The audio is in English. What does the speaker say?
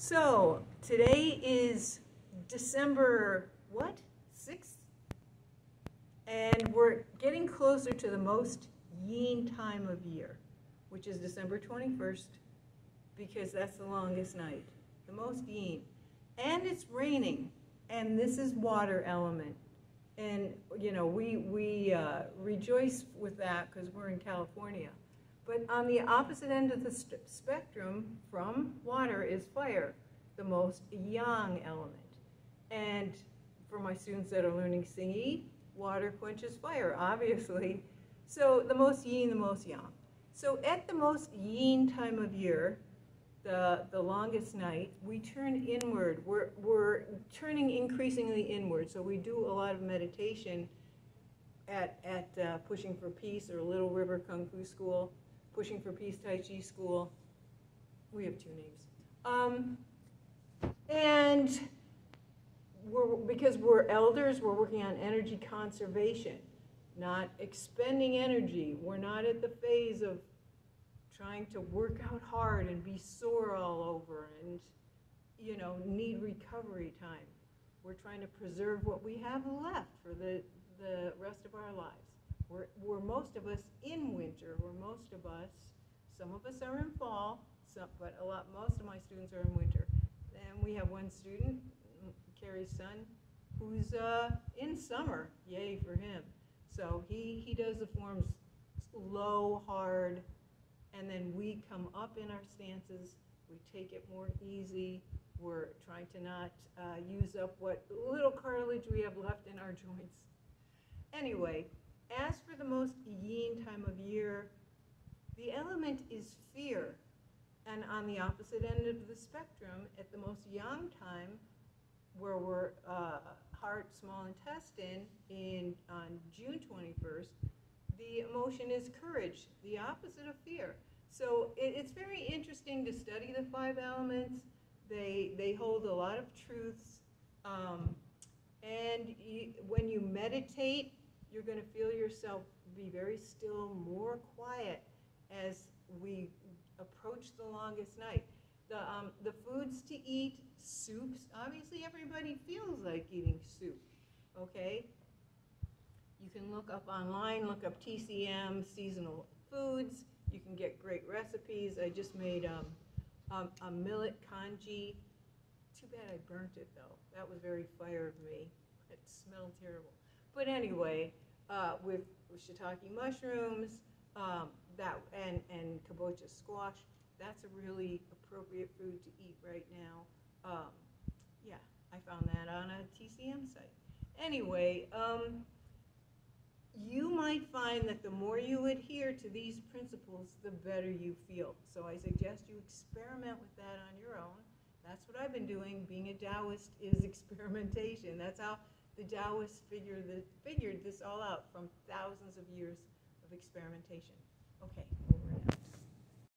So today is December, what? 6th? And we're getting closer to the most yin time of year, which is December 21st, because that's the longest night, the most yin. And it's raining, and this is water element. And, you know, we rejoice with that because we're in California. But on the opposite end of the spectrum from water is fire, the most yang element. And for my students that are learning Xingyi, water quenches fire, obviously. So the most yin, the most yang. So at the most yin time of year, the longest night, we turn inward. We're turning increasingly inward. So we do a lot of meditation at Pushing for Peace or Little River Kung Fu School, Pushing for Peace Tai Chi School. We have two names. And because we're elders, we're working on energy conservation, not expending energy. We're not at the phase of trying to work out hard and be sore all over and, you know, need recovery time. We're trying to preserve what we have left for the rest of our lives. We're most of us in winter. Most of us, some of us are in fall, but most of my students are in winter. And we have one student, Carrie's son, who's in summer. Yay for him. So he does the forms low, hard, and then we come up in our stances. We take it more easy. We're trying to not use up what little cartilage we have left in our joints. Anyway, as for the most yin time of year, the element is fear. And on the opposite end of the spectrum, at the most yang time, where we're heart, small intestine, on June 21st, the emotion is courage, the opposite of fear. So it's very interesting to study the five elements. They hold a lot of truths. And when you meditate, you're going to feel yourself be very still, more quiet as we approach the longest night. The foods to eat, soups, obviously everybody feels like eating soup, okay? You can look up online, look up TCM, seasonal foods. You can get great recipes. I just made a millet congee. Too bad I burnt it though. That was very fire of me. It smelled terrible. But anyway, with shiitake mushrooms, and kabocha squash, that's a really appropriate food to eat right now. Yeah, I found that on a TCM site. Anyway, you might find that the more you adhere to these principles, the better you feel. So I suggest you experiment with that on your own. That's what I've been doing. Being a Taoist is experimentation. That's how the Taoists figured this all out from thousands of years of experimentation. Okay.